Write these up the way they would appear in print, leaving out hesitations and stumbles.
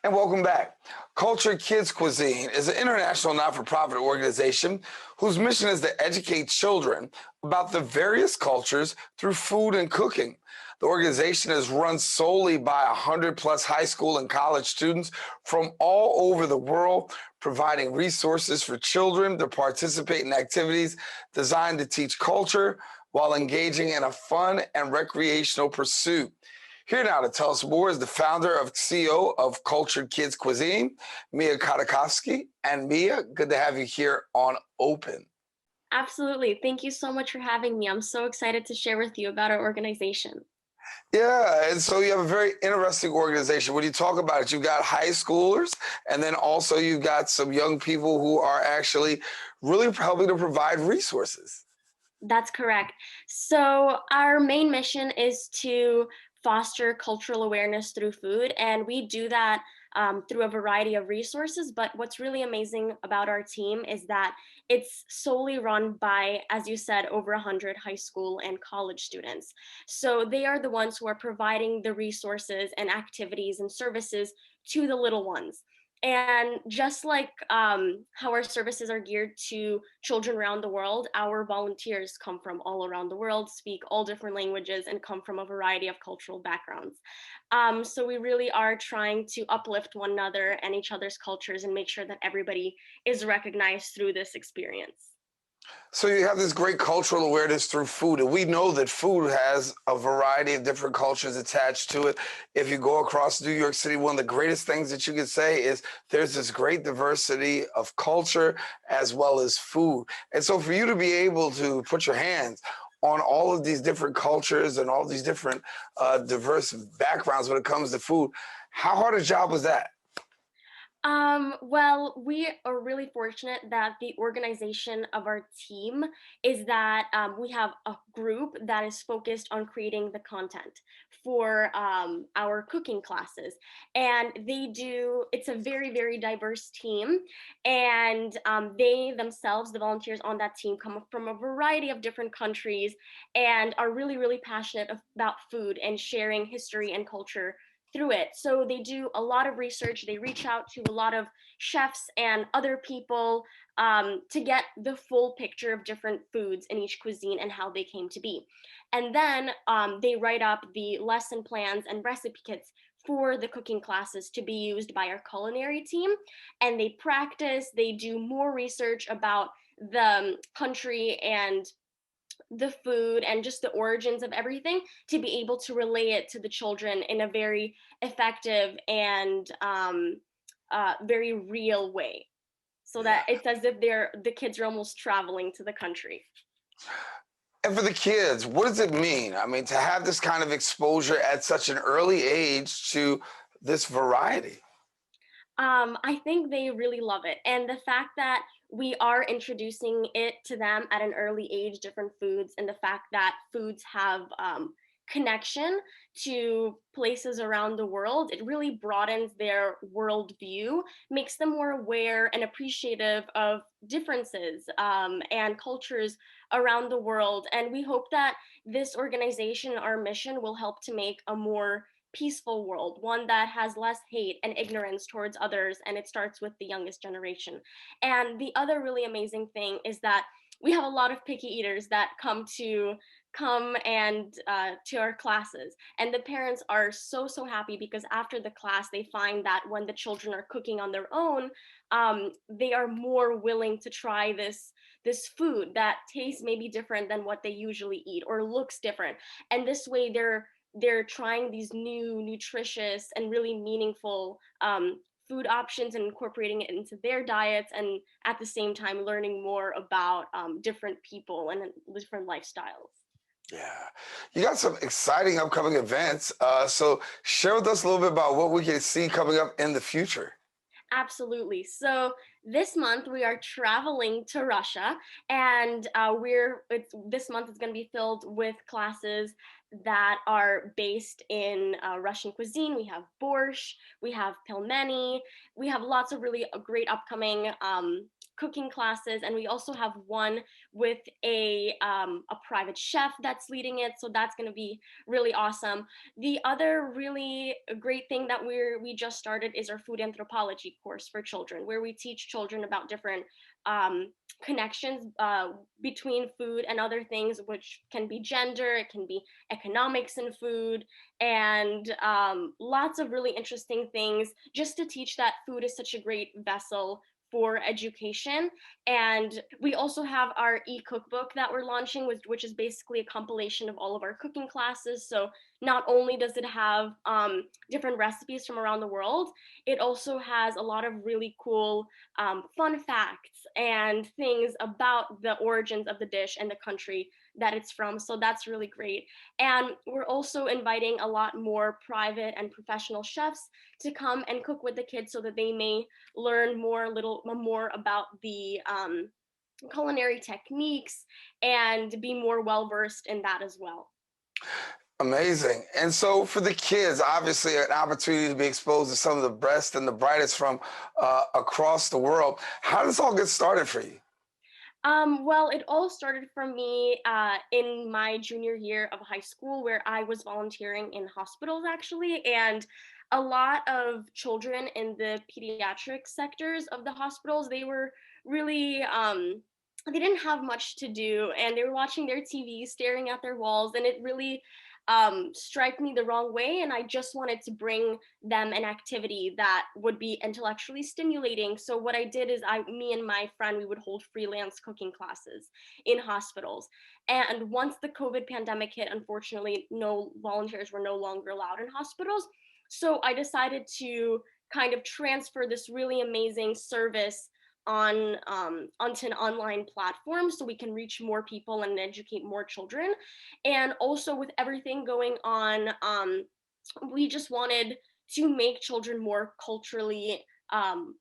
And welcome back. Culture Kids Cuisine is an international not-for-profit organization whose mission is to educate children about the various cultures through food and cooking. The organization is run solely by 100+ high school and college students from all over the world, providing resources for children to participate in activities designed to teach culture while engaging in a fun and recreational pursuit. Here now to tell us more is the founder of CEO of Cultured Kids Cuisine, Mia Kotikovski. And Mia, good to have you here on Open. Absolutely. Thank you so much for having me. I'm so excited to share with you about our organization. Yeah, and so you have a very interesting organization. When you talk about it, you've got high schoolers, and then also you've got some young people who are actually really helping to provide resources. That's correct. So, our main mission is to foster cultural awareness through food, and we do that through a variety of resources. But what's really amazing about our team is that it's solely run by, as you said, over 100 high school and college students. So, they are the ones who are providing the resources and activities and services to the little ones. And just like how our services are geared to children around the world, our volunteers come from all around the world, speak all different languages, and come from a variety of cultural backgrounds. So we really are trying to uplift one another and each other's cultures and make sure that everybody is recognized through this experience. So you have this great cultural awareness through food, and we know that food has a variety of different cultures attached to it. If you go across New York City, one of the greatest things that you could say is there's this great diversity of culture as well as food. And so for you to be able to put your hands on all of these different cultures and all these different diverse backgrounds when it comes to food, how hard a job was that? Well, we are really fortunate that the organization of our team is that we have a group that is focused on creating the content for our cooking classes. And it's a very, very diverse team. And they themselves, the volunteers on that team, come from a variety of different countries and are really, really passionate about food and sharing history and culture through it. So they do a lot of research. They reach out to a lot of chefs and other people to get the full picture of different foods in each cuisine and how they came to be. And then they write up the lesson plans and recipe kits for the cooking classes to be used by our culinary team. And they practice, they do more research about the country and the food and just the origins of everything to be able to relay it to the children in a very effective and very real way so Yeah. that it's as if the kids are almost traveling to the country. And for the kids, what does it mean? I mean, to have this kind of exposure at such an early age to this variety. I think they really love it. And the fact that we are introducing it to them at an early age, different foods, and the fact that foods have connection to places around the world, it really broadens their worldview, makes them more aware and appreciative of differences and cultures around the world. And we hope that this organization, our mission, will help to make a more peaceful world, one that has less hate and ignorance towards others, and it starts with the youngest generation. And the other really amazing thing is that we have a lot of picky eaters that come and to our classes, and the parents are so happy because after the class they find that when the children are cooking on their own, they are more willing to try this food that tastes maybe different than what they usually eat or looks different, and this way they're trying these new nutritious and really meaningful food options and incorporating it into their diets, and at the same time learning more about different people and different lifestyles. Yeah. You got some exciting upcoming events. So share with us a little bit about what we can see coming up in the future. Absolutely. So this month we are traveling to Russia, and this month is going to be filled with classes that are based in Russian cuisine. We have borscht, we have pelmeni, we have lots of really great upcoming cooking classes, and we also have one with a private chef that's leading it. So that's going to be really awesome. The other really great thing that we just started is our food anthropology course for children, where we teach children about different um, connections between food and other things, which can be gender, it can be economics in food, and lots of really interesting things just to teach that food is such a great vessel for education. And we also have our e-cookbook that we're launching, which is basically a compilation of all of our cooking classes. So not only does it have different recipes from around the world, it also has a lot of really cool fun facts and things about the origins of the dish and the country that it's from. So that's really great. And we're also inviting a lot more private and professional chefs to come and cook with the kids so that they may learn a little more about the culinary techniques and be more well versed in that as well. Amazing. And so for the kids, obviously an opportunity to be exposed to some of the best and the brightest from across the world. How does this all get started for you? Well, it all started for me in my junior year of high school, where I was volunteering in hospitals actually, and a lot of children in the pediatric sectors of the hospitals, they were really they didn't have much to do, and they were watching their TV, staring at their walls, and it really strike me the wrong way. And I just wanted to bring them an activity that would be intellectually stimulating. So what I did is me and my friend, we would hold freelance cooking classes in hospitals. And once the COVID pandemic hit, unfortunately, no volunteers were no longer allowed in hospitals. So I decided to kind of transfer this really amazing service onto an online platform so we can reach more people and educate more children. And also with everything going on, we just wanted to make children more culturally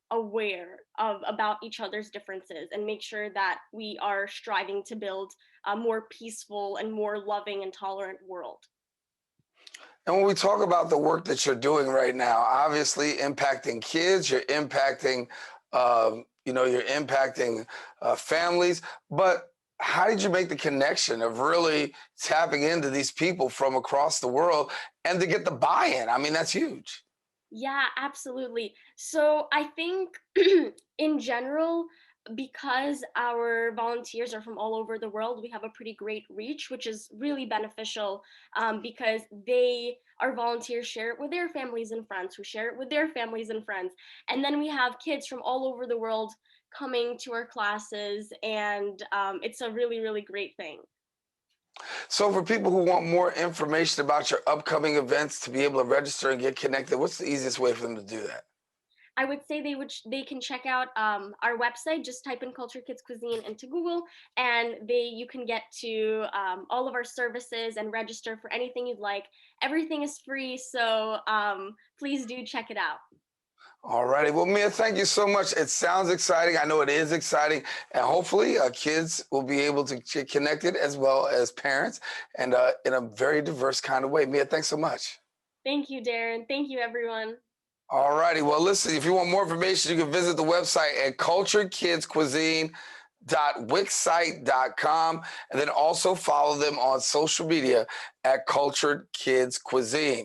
aware of about each other's differences and make sure that we are striving to build a more peaceful and more loving and tolerant world. And when we talk about the work that you're doing right now, obviously impacting kids, you're impacting families. But how did you make the connection of really tapping into these people from across the world and to get the buy-in? I mean, that's huge. Yeah, absolutely. So I think in general, because our volunteers are from all over the world, we have a pretty great reach, which is really beneficial because our volunteers share it with their families and friends, who share it with their families and friends. And then we have kids from all over the world coming to our classes, and it's a really, really great thing. So for people who want more information about your upcoming events to be able to register and get connected, what's the easiest way for them to do that? I would say they can check out our website. Just type in Culture Kids Cuisine into Google, and you can get to all of our services and register for anything you'd like. Everything is free, so please do check it out. All righty. Well, Mia, thank you so much. It sounds exciting. I know it is exciting. And hopefully kids will be able to get connected as well as parents and in a very diverse kind of way. Mia, thanks so much. Thank you, Darren. Thank you, everyone. All righty. Well, listen, if you want more information, you can visit the website at culturedkidscuisine.wixsite.com and then also follow them on social media at Cultured Kids Cuisine.